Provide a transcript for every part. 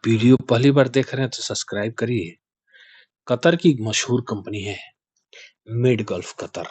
Video पहली बार देख रहे हैं तो सब्सक्राइब करिए। कतर की मशहूर कंपनी है मिड गल्फ कतर।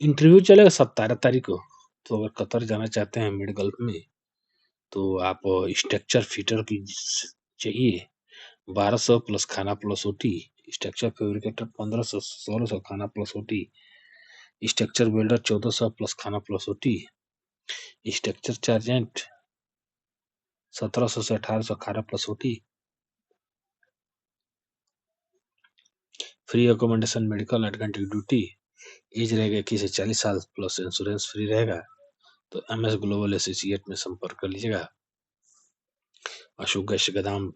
इंटरव्यू चलेगा 17 तारीख को। तो अगर कतर जाना चाहते हैं मिड गल्फ में तो आप स्ट्रक्चर फिटर की चाहिए 1200 प्लस खाना प्लस ओटी। स्ट्रक्चर फैब्रिकेटर 1500 1600 खाना plus OT. Structure welder 1400 plus खाना प्लस ओटी। स्ट्रक्चर चार्जेंट 1700 से 1800 खाना plus OT. Free accommodation medical 8 घंटे की ड्यूटी। एज रहेगा 21 से 40 साल प्लस इंश्योरेंस फ्री रहेगा। तो MS ग्लोबल एसोसिएट में संपर्क कर लीजिएगा। अशोक गैस गोदाम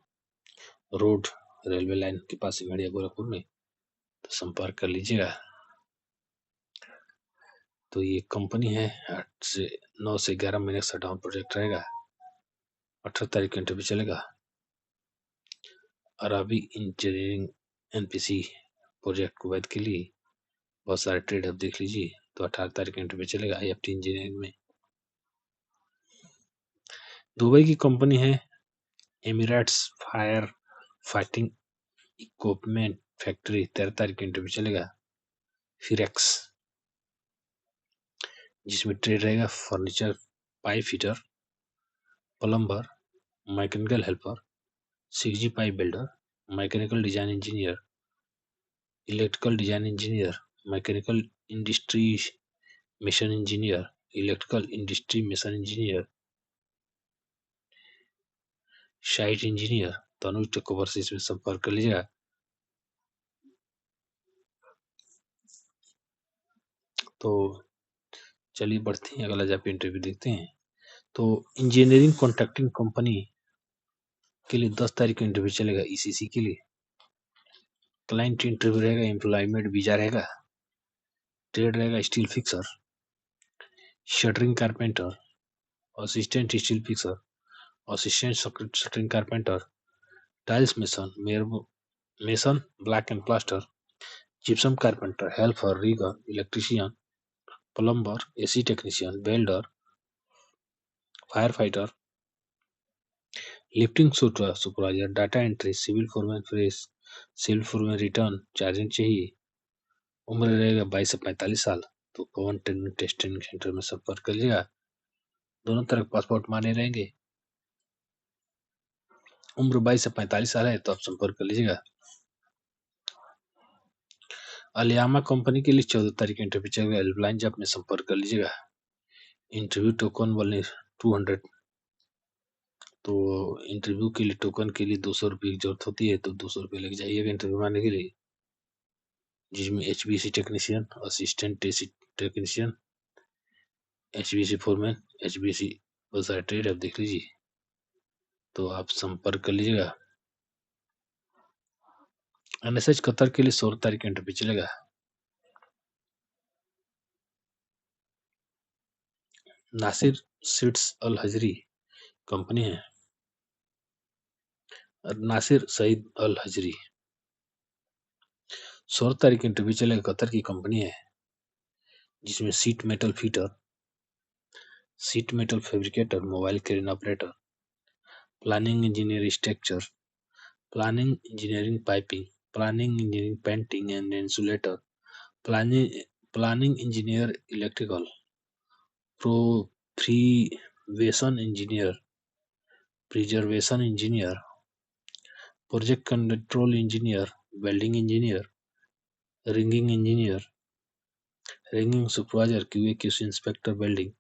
रोड रेलवे लाइन के पास सिंगड़िया गोरखपुर में, तो संपर्क कर लीजिएगा। तो ये कंपनी है 9 से 11 महीने का शटडाउन प्रोजेक्ट रहेगा। 18 तारीख को इंटरव्यू चलेगा। अराबी इंजीनियरिंग NPC प्रोजेक्ट कुवैत के लिए बहुत सारे ट्रेड अब देख लीजिए। तो 18 तारीख को इंटरव्यू चलेगा IFT इंजीनियरिंग में। दुबई की कंपनी है Emirates fire fighting equipment factory. 13 तारीख को इंटरव्यू चलेगा। फिरेक्स जिसमें ट्रेड रहेगा furniture pipe fitter, plumber, mechanical helper, 6G pipe builder, mechanical design engineer, electrical design engineer, mechanical instrumentation engineer, electrical instrumentation engineer, site engineer. Tanuj टेकोवर से इसमें संपर्क कर लीजिएगा। तो चलिए बढ़ते हैं, अगला जब इंटरव्यू देखते हैं। तो इंजीनियरिंग कॉन्ट्रैक्टिंग कंपनी के लिए 10 तारीख को इंटरव्यू चलेगा ECC के लिए। क्लाइंट इंटरव्यू रहेगा, एम्प्लॉयमेंट वीजा रहेगा, ट्रेड रहेगा steel fixer, shuttering carpenter, assistant steel fixer, assistant shuttering carpenter, tiles mason black and plaster, gypsum carpenter, helper, rigger, electrician, plumber, AC technician, welder, fire fighter, lifting supervisor, data entry, civil foreman fresh, civil foreman return charging चाहिए। उम्र रहेगा 22 से 45 साल। तो Pawan training test training centre में संपर्क करिएगा। दोनों तरफ पासपोर्ट मान्य रहेंगे। उम्र 22 से 45 साल है तो आप संपर्क कर लीजिएगा। अलियामा कंपनी के लिए 14 तारीख इंटरव्यू चलेगा। हेल्पलाइन जब में संपर्क कर लीजिएगा। इंटरव्यू टोकन वाले 200। तो इंटरव्यू के लिए टोकन के लिए 200 रुपये की जरूरत होती है, तो 200 रुपये लग जाइएगा इंटरव्यू आने के लिए। जिसमें HBC technician, assistant technician, HBC foreman, HBC बहुत सारे ट्रेड आप देख लीजिए। तो आप संपर्क कर लीजिएगा। NSH कतर के लिए 16 तारीख का इंटरव्यू चलेगा। नासिर सीड्स अल हजरी कंपनी है, नासिर सईद अल हजरी। 16 तारीख का इंटरव्यू चलेगा। कतर की कंपनी है जिसमें seat metal fitter, seat metal fabricator, mobile crane operator, planning engineer structure, planning engineering piping, planning engineering painting and insulator, planning engineer electrical, prevention engineer, preservation engineer, project control engineer, welding engineer, ringing engineer, ringing supervisor, QA/QC inspector welding,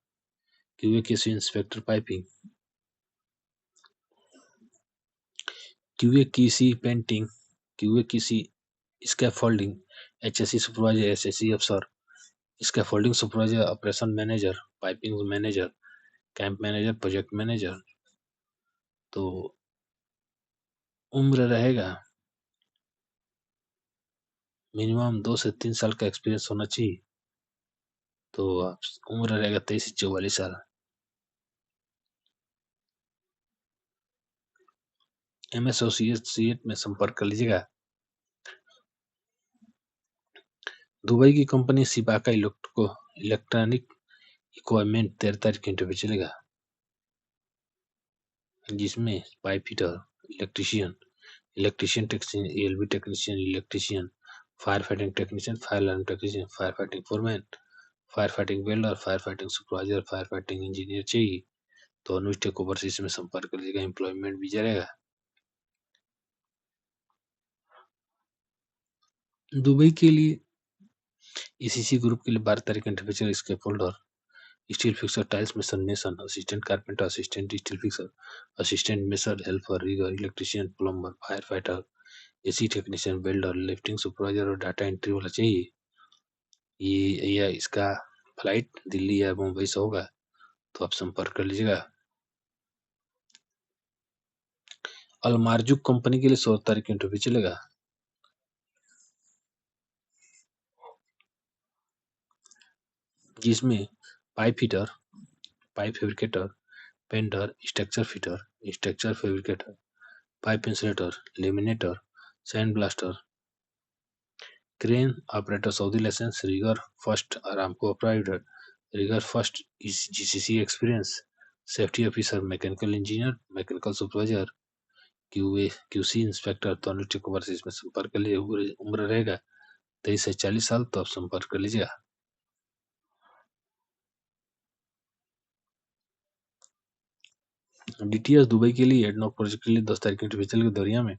QA/QC inspector piping, QA/QC painting, QA/QC scaffolding, HSE supervisor, SSE अफसर, scaffolding supervisor, operation manager, piping manager, camp manager, project manager. तो उम्र रहेगा minimum 2 से 3 साल का experience होना चाहिए। तो उम्र रहेगा 23 से 44 साल। MS एसोसिएट में संपर्क कर लीजिएगा। दुबई की कंपनी सिबाका इलेक्ट्रॉनिक इक्विपमेंट 13 तारीख को इंटरव्यू चलेगा। जिसमें pipe fitter, electrician, electrician technician, ALB technician, electrician, fire fighting technician, fire alarm technician, fire fighting foreman, fire fighting welder, fire fighting supervisor, fire fighting engineer चाहिए तो अनुज take overseas में संपर्क करिएगा। Employment भी रहेगा। दुबई के लिए ईसीसी ग्रुप के लिए 12 तारीख interview scaffolder, steel fixer, tiles mason, mason, assistant carpenter, assistant steel fixer, assistant mason, helper, rigger, electrician, plumber, fire fighter, AC technician, welder, lifting supervisor और डाटा एंट्री वाला चाहिए। ये या इसका फ्लाइट दिल्ली या मुंबई से होगा तो आप संपर्क कर लीजिएगा। अलमारजुक कंपनी के लिए 16 तारीख इंटरव्यू चलेगा, जिसमें pipe fitter, pipe fabricator, painter, structure fitter, structure fabricator, pipe insulator, laminator, sand blaster, crane operator Saudi license, rigger first Aramco approved, rigger first GCC experience, safety officer, mechanical engineer, mechanical supervisor, QC inspector तो अनुष्ठित वर्ष इसमें संपर्क कर लीजिए। उम्र रहेगा 23 से 40 साल तो आप संपर्क कर लीजिएगा। डीटीएस दुबई के लिए एडनॉक प्रोजेक्ट के लिए 10 तारीख इंटरव्यू चलेगा दौरिया में।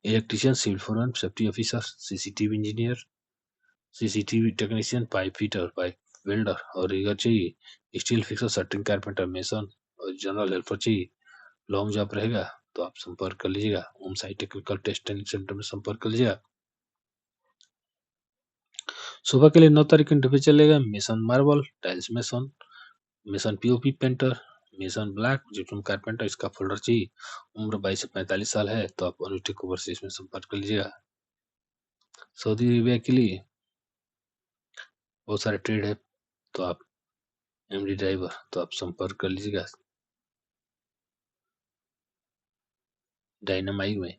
Electrician, civil foreman, safety officer, CCTV engineer, CCTV technician, pipe fitter, pipe welder और रिगर चाहिए। Steel fixer, shuttering carpenter, mason और जनरल हेल्पर चाहिए। लॉन्ग जॉब रहेगा तो आप संपर्क कर लीजिएगा। Home site technical test training centre में संपर्क कर लीजिएगा। सुबह के लिए 9 तारीख इंटरव्यू चलेगा। Mason marble, tiles mason, mason POP painter, mason black, gypsum carpenter, इसका फोल्डर चाहिए। उम्र 22 से 45 साल है तो आप अनुष्ठित ओवरसीज में संपर्क कर लीजिएगा। सऊदी अरेबिया के लिए बहुत सारे ट्रेड है तो आप एमडी ड्राइवर तो आप संपर्क कर लीजिएगा डायनामाइक में।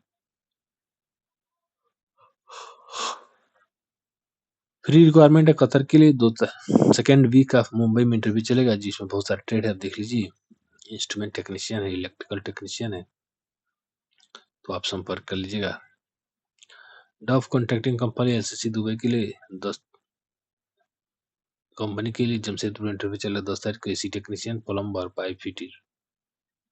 फ्री रिक्वायरमेंट है कतर के लिए। 2nd वीक ऑफ मुंबई में इंटरव्यू चलेगा, जिसमें बहुत सारे ट्रेड है, आप देख लीजिए। इंस्ट्रूमेंट टेक्नीशियन है, इलेक्ट्रिकल टेक्नीशियन है तो आप संपर्क कर लीजिएगा। डफ कॉन्ट्रैक्टिंग कंपनी एलसीसी दुबई के लिए 10 कंपनी के लिए जमशेदपुर में इंटरव्यू चलेगा 10 तारीख को। AC technician, plumber, pipe fitter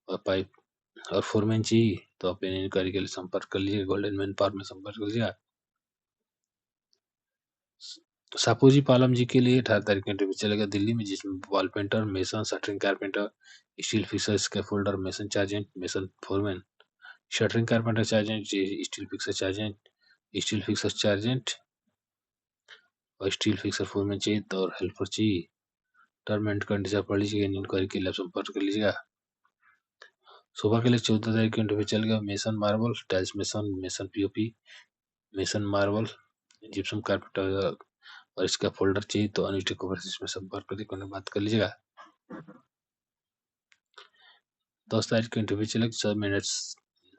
और पाइप और फोरमैन चाहिए तो आप इंक्वायरी के लिए संपर्क कर लीजिए। गोल्डन मैन पार्क में संपर्क कर लीजिएगा। सापूजी पालम जी के लिए 18 तारीख को इंटरव्यू चलेगा दिल्ली में, जिसमें wall painter, mason, shuttering carpenter, steel fixer, scaffolder, mason chargehand, mason foreman, shuttering carpenter chargehand, steel fixer chargehand, steel fixer chargehand और स्टील फिक्सर फोरमैन चाहिए तो और हेल्पर चाहिए। टर्म एंड कंडीशन पढ़ लीजिएगा। इंक्वायरी के लिए आप संपर्क कर लीजिएगा। सुबह के लिए 14 तारीख को इंटरव्यू चलेगा। Mason marble, tiles mason, mason POP, mason marble, gypsum carpenter और इसका फोल्डर चाहिए तो अनुष्ठित ओवरसीज में संपर्क करके बात कर लीजिएगा। 10 तारीख को इंटरव्यू चलेगा 7 मिनट्स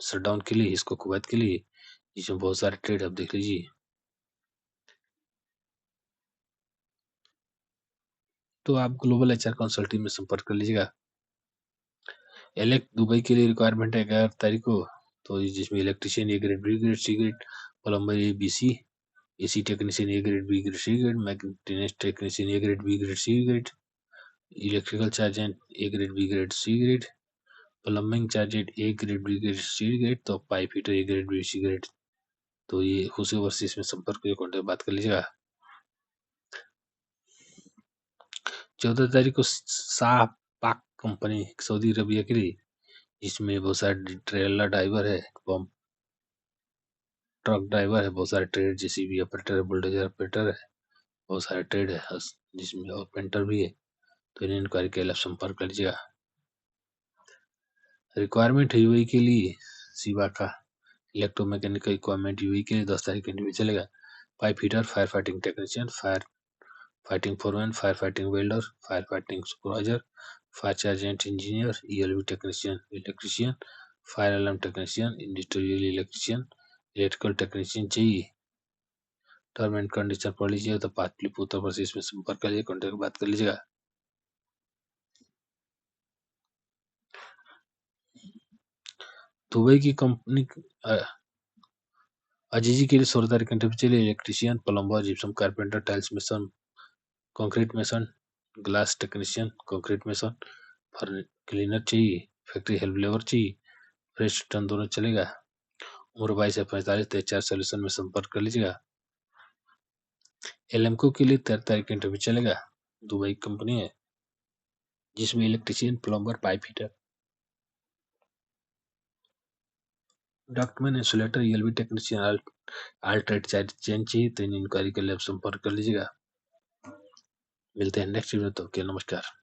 शटडाउन के लिए, इसको कुवैत के लिए, जिसमें बहुत सारे ट्रेड आप देख लीजिए। तो आप ग्लोबल एचआर कंसल्टिंग में संपर्क कर लीजिएगा। एलेक्ट दुबई के लिए रिक्वायरमेंट है 11 तारीख को, तो जिसमें electrician A grade, B grade, C grade, plumber A B C, AC technician A grade, B grade, C grade, maintenance technician A grade, B grade, C grade, electrical chargehand A grade, B grade, C grade, plumbing chargehand A grade, B grade, C grade, तो pipe fitter A grade, B, C grade तो ये उसी overseas में संपर्क करके contact बात कर लीजिएगा। 14 तारीख को शाह पाक कंपनी सऊदी अरबिया के लिए, जिसमें बहुत सारे ट्रेलर ड्राइवर है, पंप ट्रक ड्राइवर है, बहुत सारे ट्रेड, जेसीबी ऑपरेटर है, बुलडोजर ऑपरेटर है, बहुत सारे ट्रेड है जिसमें और पेंटर भी है तो इन्हें इंक्वायरी के लिए आप संपर्क कर लीजिएगा। रिक्वायरमेंट है यूएई के लिए सिवा का इलेक्ट्रोमैकेनिकल इक्विपमेंट यूएई के लिए 10 तारीख के इंटरव्यू चलेगा। Pipe fitter, fire fighting technician, fire fighting foreman, fire fighting welder, fire fighting supervisor, fire sergeant engineer, ELV technician, electrician, fire alarm technician, industrial electrician, electrical technician चाहिए। Term and condition पढ़ लीजिएगा तो पाटलिपुत्र पर इसमें संपर्क करिए, contact बात कर लीजिएगा। दुबई की कंपनी अजीजी के लिए 16 तारीख इंटरव्यू चलिए। Electrician, plumber, gypsum carpenter, tiles mason, concrete mason, glass technician, concrete mason, cleaner चाहिए, फैक्ट्री हेल्प लेबर चाहिए, फ्रेश टर्न दोनों चलेगा। उम्र 22 से 45, तो HR सोल्यूशन में संपर्क कर लीजिएगा। एलएमको के लिए 13 तारीख इंटरव्यू चलेगा। दुबई कंपनी है जिसमें electrician, plumber, pipe fitter, document insulator, ELV technician, आल्ट्रेट चेंज चाहिए, तो इन इंक्वायरी के लिए आप संपर्क कर लीजिएगा। मिलते हैं नेक्स्ट वीडियो में, तो नमस्कार।